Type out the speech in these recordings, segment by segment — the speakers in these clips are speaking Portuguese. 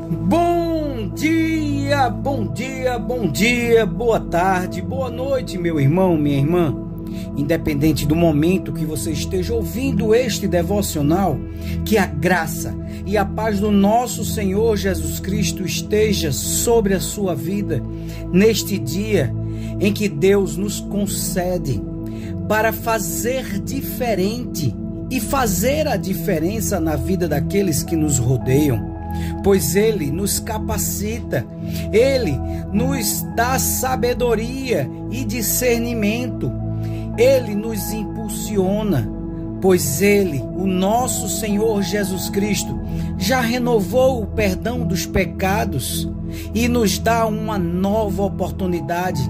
Bom dia, bom dia, bom dia, boa tarde, boa noite, meu irmão, minha irmã. Independente do momento que você esteja ouvindo este devocional, que a graça e a paz do nosso Senhor Jesus Cristo esteja sobre a sua vida neste dia em que Deus nos concede para fazer diferente e fazer a diferença na vida daqueles que nos rodeiam. Pois Ele nos capacita, Ele nos dá sabedoria e discernimento, Ele nos impulsiona, pois Ele, o nosso Senhor Jesus Cristo, já renovou o perdão dos pecados e nos dá uma nova oportunidade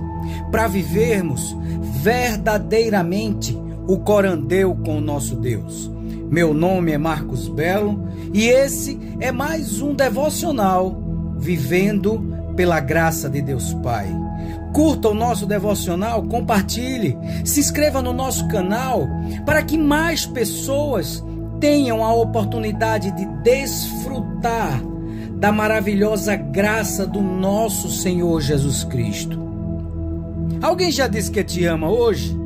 para vivermos verdadeiramente o corandeu com o nosso Deus. Meu nome é Marcos Belo e esse é mais um devocional Vivendo pela Graça de Deus Pai. Curta o nosso devocional, compartilhe, se inscreva no nosso canal para que mais pessoas tenham a oportunidade de desfrutar da maravilhosa graça do nosso Senhor Jesus Cristo. Alguém já disse que te ama hoje?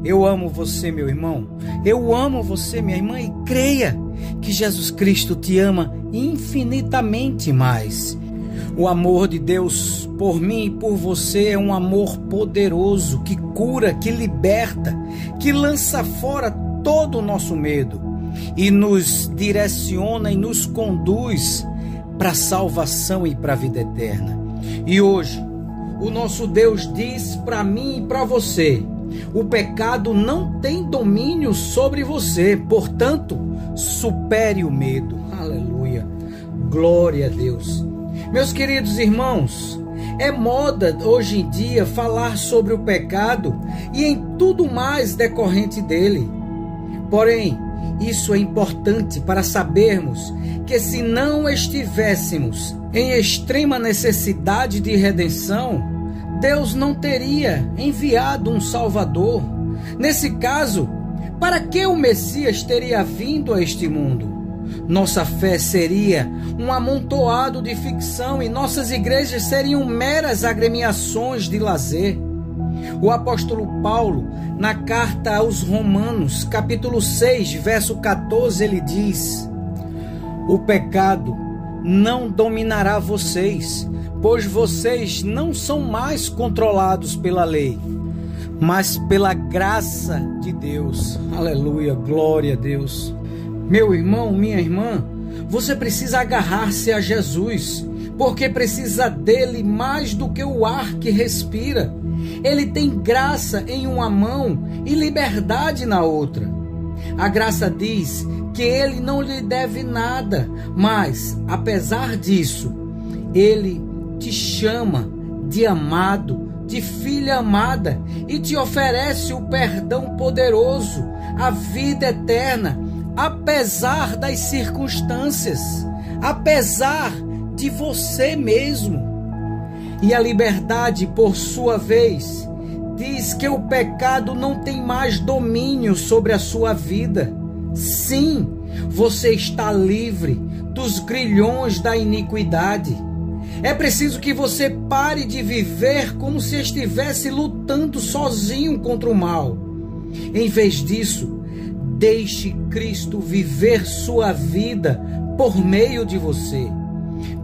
Eu amo você, meu irmão. Eu amo você, minha irmã, e creia que Jesus Cristo te ama infinitamente mais. O amor de Deus por mim e por você é um amor poderoso, que cura, que liberta, que lança fora todo o nosso medo e nos direciona e nos conduz para a salvação e para a vida eterna. E hoje, o nosso Deus diz para mim e para você: o pecado não tem domínio sobre você, portanto, supere o medo. Aleluia, glória a Deus. Meus queridos irmãos, é moda hoje em dia falar sobre o pecado e em tudo mais decorrente dele. Porém, isso é importante para sabermos que se não estivéssemos em extrema necessidade de redenção, Deus não teria enviado um Salvador. Nesse caso, para que o Messias teria vindo a este mundo? Nossa fé seria um amontoado de ficção e nossas igrejas seriam meras agremiações de lazer. O apóstolo Paulo, na carta aos Romanos, capítulo 6, verso 14, ele diz: o pecado não dominará vocês, pois vocês não são mais controlados pela lei, mas pela graça de Deus. Aleluia, glória a Deus. Meu irmão, minha irmã, você precisa agarrar-se a Jesus, porque precisa dele mais do que o ar que respira. Ele tem graça em uma mão e liberdade na outra. A graça diz que ele não lhe deve nada, mas, apesar disso, ele te chama de amado, de filha amada, e te oferece o perdão poderoso, a vida eterna, apesar das circunstâncias, apesar de você mesmo. E a liberdade, por sua vez, diz que o pecado não tem mais domínio sobre a sua vida. Sim, você está livre dos grilhões da iniquidade. É preciso que você pare de viver como se estivesse lutando sozinho contra o mal. Em vez disso, deixe Cristo viver sua vida por meio de você.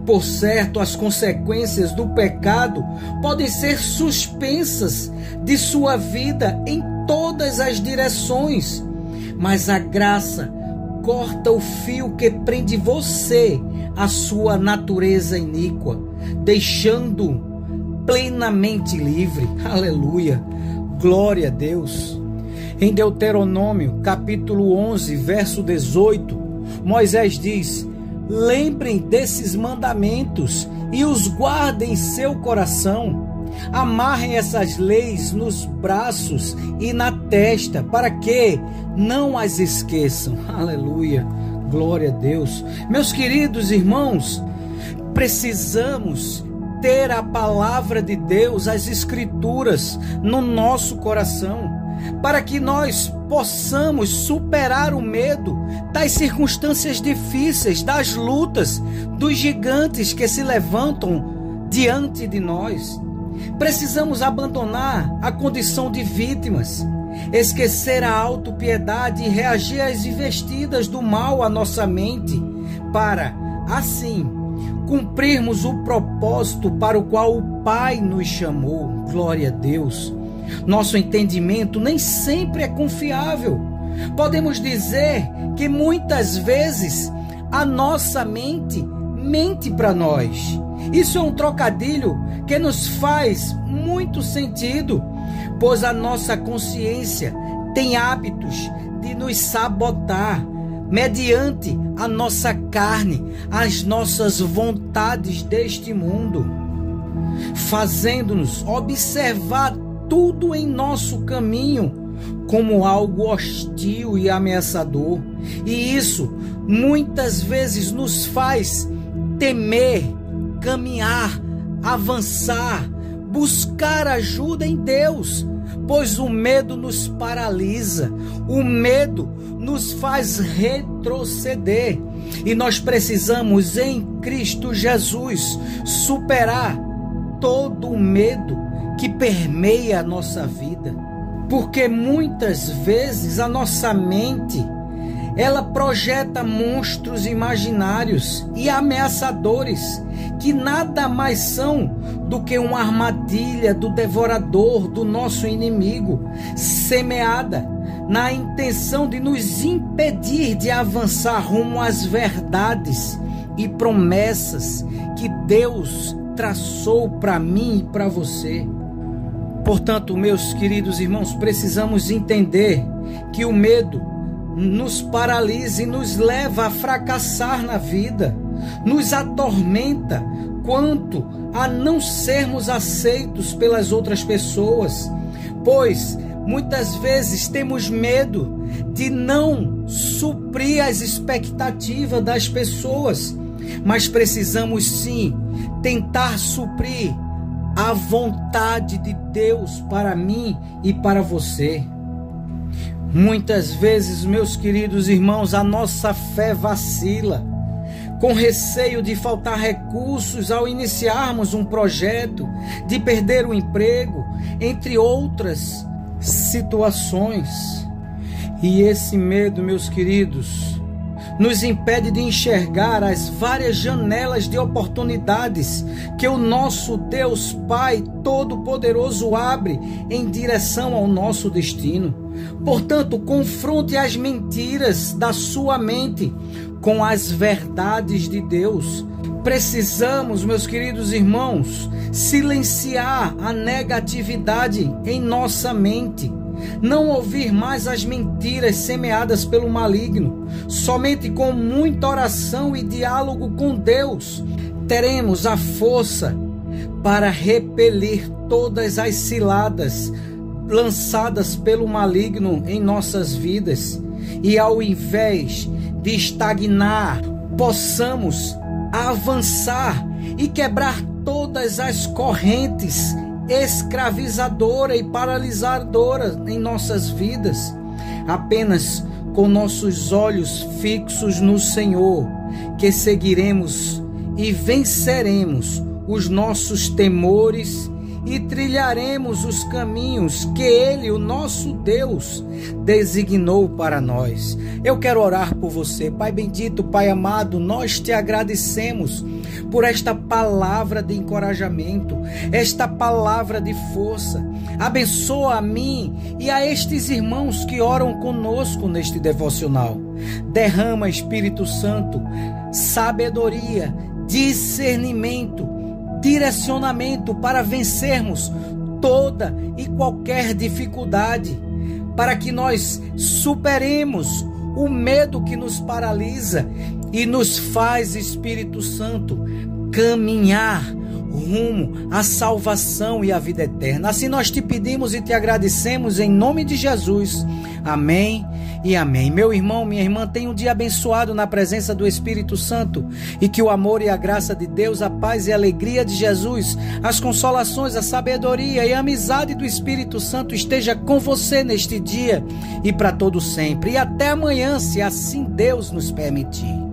Por certo, as consequências do pecado podem ser suspensas de sua vida em todas as direções, mas a graça corta o fio que prende você à sua natureza iníqua, deixando plenamente livre. Aleluia, glória a Deus. Em Deuteronômio, capítulo 11, verso 18, Moisés diz: lembrem desses mandamentos e os guardem em seu coração. Amarrem essas leis nos braços e na testa, para que não as esqueçam. Aleluia, glória a Deus. Meus queridos irmãos, precisamos ter a palavra de Deus, as Escrituras, no nosso coração. para que nós possamos superar o medo das circunstâncias difíceis, das lutas, dos gigantes que se levantam diante de nós. Precisamos abandonar a condição de vítimas, esquecer a autopiedade e reagir às investidas do mal à nossa mente, para, assim, cumprirmos o propósito para o qual o Pai nos chamou. Glória a Deus. Nosso entendimento nem sempre é confiável. Podemos dizer que muitas vezes a nossa mente mente para nós. Isso é um trocadilho que nos faz muito sentido, pois a nossa consciência tem hábitos de nos sabotar mediante a nossa carne, as nossas vontades deste mundo, fazendo-nos observar tudo em nosso caminho como algo hostil e ameaçador. E isso muitas vezes nos faz temer, caminhar, avançar, buscar ajuda em Deus, pois o medo nos paralisa, o medo nos faz retroceder, e nós precisamos em Cristo Jesus superar todo o medo que permeia a nossa vida, porque muitas vezes a nossa mente, ela projeta monstros imaginários e ameaçadores que nada mais são do que uma armadilha do devorador, do nosso inimigo, semeada na intenção de nos impedir de avançar rumo às verdades e promessas que Deus traçou para mim e para você. Portanto, meus queridos irmãos, precisamos entender que o medo nos paralisa e nos leva a fracassar na vida, nos atormenta quanto a não sermos aceitos pelas outras pessoas, pois muitas vezes temos medo de não suprir as expectativas das pessoas, mas precisamos sim tentar suprir a vontade de Deus para mim e para você. Muitas vezes, meus queridos irmãos, a nossa fé vacila, com receio de faltar recursos ao iniciarmos um projeto, de perder o emprego, entre outras situações. E esse medo, meus queridos, nos impede de enxergar as várias janelas de oportunidades que o nosso Deus Pai Todo-Poderoso abre em direção ao nosso destino. Portanto, confronte as mentiras da sua mente com as verdades de Deus. Precisamos, meus queridos irmãos, silenciar a negatividade em nossa mente. Não ouvir mais as mentiras semeadas pelo maligno. Somente com muita oração e diálogo com Deus teremos a força para repelir todas as ciladas lançadas pelo maligno em nossas vidas. E ao invés de estagnar, possamos avançar e quebrar todas as correntes escravizadora e paralisadora em nossas vidas. Apenas com nossos olhos fixos no Senhor, que seguiremos e venceremos os nossos temores e trilharemos os caminhos que Ele, o nosso Deus, designou para nós. Eu quero orar por você. Pai bendito, Pai amado, nós te agradecemos por esta palavra de encorajamento, esta palavra de força. Abençoa a mim e a estes irmãos que oram conosco neste devocional. Derrama, Espírito Santo, sabedoria, discernimento, direcionamento para vencermos toda e qualquer dificuldade, para que nós superemos o medo que nos paralisa e nos faz, Espírito Santo, caminhar rumo à salvação e à vida eterna. Assim nós te pedimos e te agradecemos em nome de Jesus. Amém e amém. Meu irmão, minha irmã, tenha um dia abençoado na presença do Espírito Santo e que o amor e a graça de Deus, a paz e a alegria de Jesus, as consolações, a sabedoria e a amizade do Espírito Santo esteja com você neste dia e para todo sempre. E até amanhã, se assim Deus nos permitir.